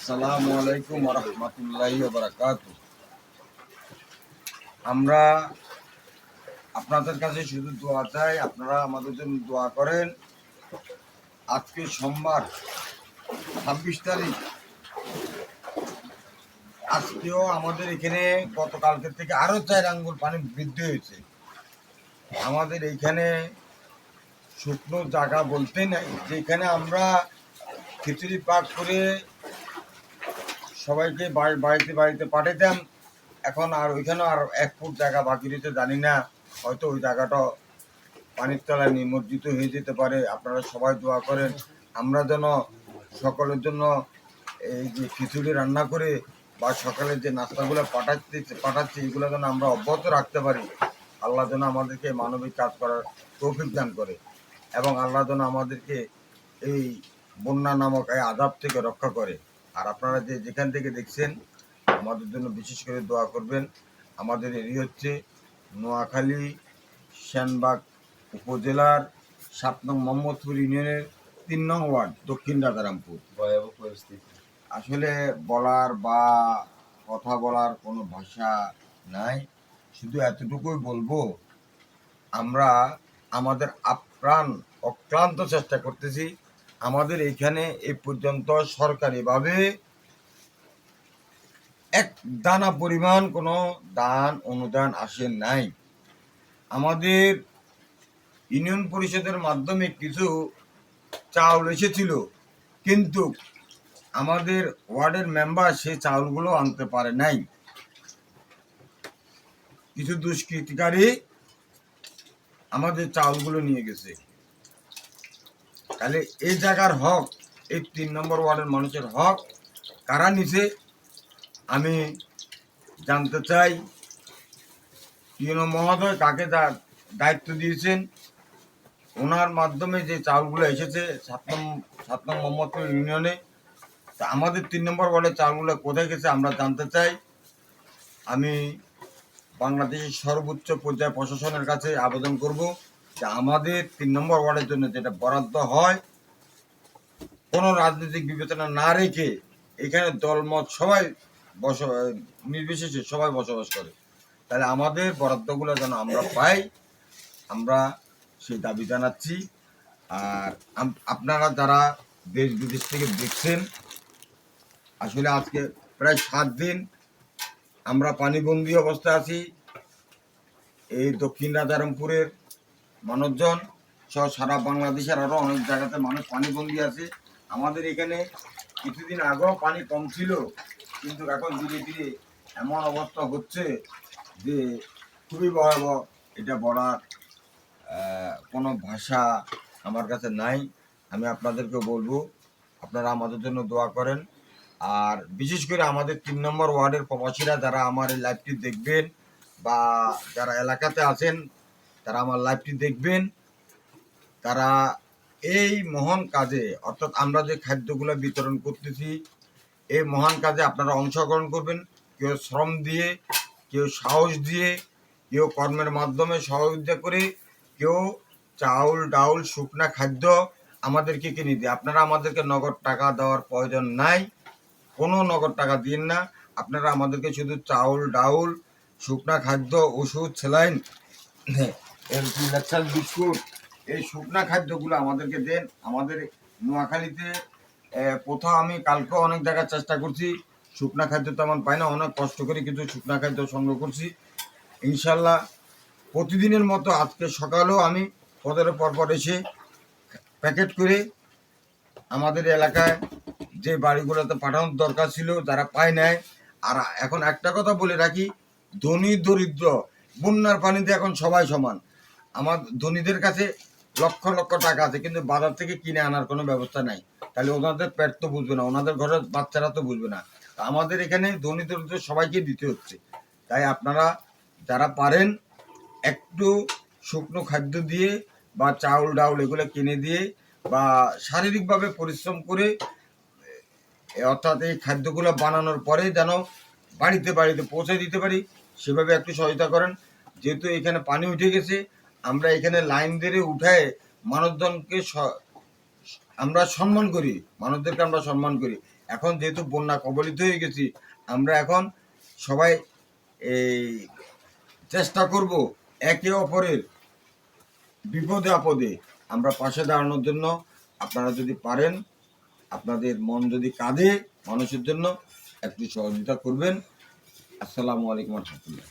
আসসালামু আলাইকুম ওয়া রাহমাতুল্লাহি ওয়া বারাকাতুহু। আমরা আপনাদের কাছে শুধু দোয়া চাই, আপনারা আমাদের জন্য দোয়া করেন। আজকে সোমবার 26 তারিখ, আজকেও আমাদের এখানে গতকালকের থেকে আরো 4 আঙ্গুল পানি বৃদ্ধি হয়েছে। আমাদের এইখানে শুকনো জায়গা বলতে নাই, যেখানে আমরা খিচুড়ি পাক করে সবাইকে বাড়িতে পাঠাতাম, এখন আর ওইখানে আর 1 ফুট জায়গা বাকি রয়েছে। জানি না, হয়তো ওই জায়গাটা পানির তলায় নিমজ্জিত হয়ে যেতে পারে। আপনারা সবাই দোয়া করেন, আমরা যেন সকলের জন্য এই যে খিচুড়ি রান্না করে বা সকালে যে নাস্তাগুলো পাঠাচ্ছি এগুলো যেন আমরা অব্যাহত রাখতে পারি। আল্লাহ যেন আমাদেরকে মানবিক কাজ করার তৌফিক দান করে এবং আল্লাহ যেন আমাদেরকে এই বন্যা নামক এই আযাব থেকে রক্ষা করে। আর আপনারা যেখান থেকে দেখছেন আমাদের জন্য বিশেষ করে দোয়া করবেন। আমাদের এরিয়া হচ্ছে নোয়াখালী সেনবাগ উপজেলার 7 নং মোহাম্মদপুর ইউনিয়নের 3 নং ওয়ার্ড দক্ষিণ রাজারামপুর। ভয়াবহ পরিস্থিতি, আসলে বলার বা কথা বলার কোনো ভাষা নাই। শুধু এতটুকুই বলবো, আমরা আমাদের আপ্রাণ অক্লান্ত চেষ্টা করতেছি। আমাদের এইখানে এই পর্যন্ত সরকারিভাবে এক দানা পরিমাণ কোনো দান অনুদান আসে নাই। আমাদের ইউনিয়ন পরিষদের মাধ্যমে কিছু চাউল এসেছিল, কিন্তু আমাদের ওয়ার্ডের মেম্বার সেই চাউলগুলো আনতে পারে নাই। কিছু দুষ্কৃতিকারী আমাদের চাউলগুলো নিয়ে গেছে। তাহলে এই জায়গার হক, এই 3 নম্বর ওয়ার্ডের মানুষের হক কারা নিছে আমি জানতে চাই। ইউনো মহোদয় কাকে দায়িত্ব দিয়েছেন, ওনার মাধ্যমে যে চাউলগুলো এসেছে 7 নং মোহাম্মদপুর ইউনিয়নে, তা আমাদের 3 নম্বর ওয়ার্ডের চাউলগুলো কোথায় গেছে আমরা জানতে চাই। আমি বাংলাদেশের সর্বোচ্চ পর্যায়ে প্রশাসনের কাছে আবেদন করব যে আমাদের 3 নম্বর ওয়ার্ডের জন্য যেটা বরাদ্দ হয়, কোনো রাজনৈতিক বিবেচনা না রেখে, এখানে দলমত সবাই নির্বিশেষে সবাই বসবাস করে, তাহলে আমাদের বরাদ্দগুলো যেন আমরা পাই, আমরা সেই দাবি জানাচ্ছি। আর আপনারা যারা দেশ বিদেশ থেকে দেখছেন, আসলে আজকে প্রায় 7 দিন আমরা পানিবন্দী অবস্থায় আছি। এই দক্ষিণ রাজারামপুরের মানুষজন সহ সারা বাংলাদেশের আরও অনেক জায়গাতে মানুষ পানিবন্দী আছে। আমাদের এখানে কিছুদিন আগেও পানি কম ছিল, কিন্তু এখন ধীরে ধীরে এমন অবস্থা হচ্ছে যে খুবই ভয়াবহ। এটা বলার কোনো ভাষা আমার কাছে নাই। আমি আপনাদেরকে বলবো আপনারা আমাদের জন্য দোয়া করেন। আর বিশেষ করে আমাদের 3 নম্বর ওয়ার্ডের প্রবাসীরা যারা আমার এই লাইভটি দেখবেন বা যারা এলাকাতে আছেন তারা আমার লাইভটি দেখবেন, তারা এই মহান কাজে, অর্থাৎ আমরা যে খাদ্যগুলো বিতরণ করতেছি, এই মহান কাজে আপনারা অংশগ্রহণ করবেন। কেউ শ্রম দিয়ে, কেউ সাহস দিয়ে, কেউ কর্মের মাধ্যমে সহযোগিতা করে, কেউ চাউল ডাউল শুকনা খাদ্য আমাদেরকে কিনে দিয়ে। আপনারা আমাদেরকে নগদ টাকা দেওয়ার প্রয়োজন নাই, কোনো নগদ টাকা দিন না। আপনারা আমাদেরকে শুধু চাউল ডাউল শুকনা খাদ্য, ওষুধ, স্যালাইন, ইলেকট্রিক বিস্কুট, এই শুকনা খাদ্যগুলো আমাদেরকে দেন। আমাদের নোয়াখালীতে কোথাও আমি কালকেও অনেক জায়গায় চেষ্টা করছি, শুকনা খাদ্য তেমন পাই না, অনেক কষ্ট করে কিছু শুকনা খাদ্য সংগ্রহ করছি। ইনশাল্লাহ প্রতিদিনের মতো আজকে সকালেও আমি পরের পর এসে প্যাকেট করে আমাদের এলাকায় যে বাড়িগুলোতে পাঠানোর দরকার ছিল যারা পায় নাই। আর এখন একটা কথা বলে রাখি, ধনী দরিদ্র বন্যার পানিতে এখন সবাই সমান। আমার ধনীদের কাছে লক্ষ লক্ষ টাকা আছে, কিন্তু বাজার থেকে কিনে আনার কোনো ব্যবস্থা নাই। তাহলে ওনাদের পেট তো বুঝবে না, ওনাদের ঘরের বাচ্চারা তো বুঝবে না। আমাদের এখানে ধনী দরিদ্র সবাইকে দিতে হচ্ছে। তাই আপনারা যারা পারেন একটু শুকনো খাদ্য দিয়ে বা চাউল ডাউল এগুলো কিনে দিয়ে বা শারীরিকভাবে পরিশ্রম করে, অর্থাৎ এই খাদ্যগুলো বানানোর পরে যেন বাড়িতে বাড়িতে পৌঁছে দিতে পারি, সেভাবে একটু সহায়তা করেন। যেহেতু এখানে পানি উঠে গেছে, আমরা এখানে লাইন ধরে উঠায় মানুষজনকে আমরা সম্মান করি, মানুষদেরকে আমরা সম্মান করি। এখন যেহেতু বন্যা কবলিত হয়ে গেছি, আমরা এখন সবাই এই চেষ্টা করব একে অপরের বিপদে আপদে আমরা পাশে দাঁড়ানোর জন্য। আপনারা যদি পারেন, আপনাদের মন যদি কাঁদে মানুষের জন্য, একটু সহযোগিতা করবেন। আসসালামু আলাইকুম রহমতুল্লাহ।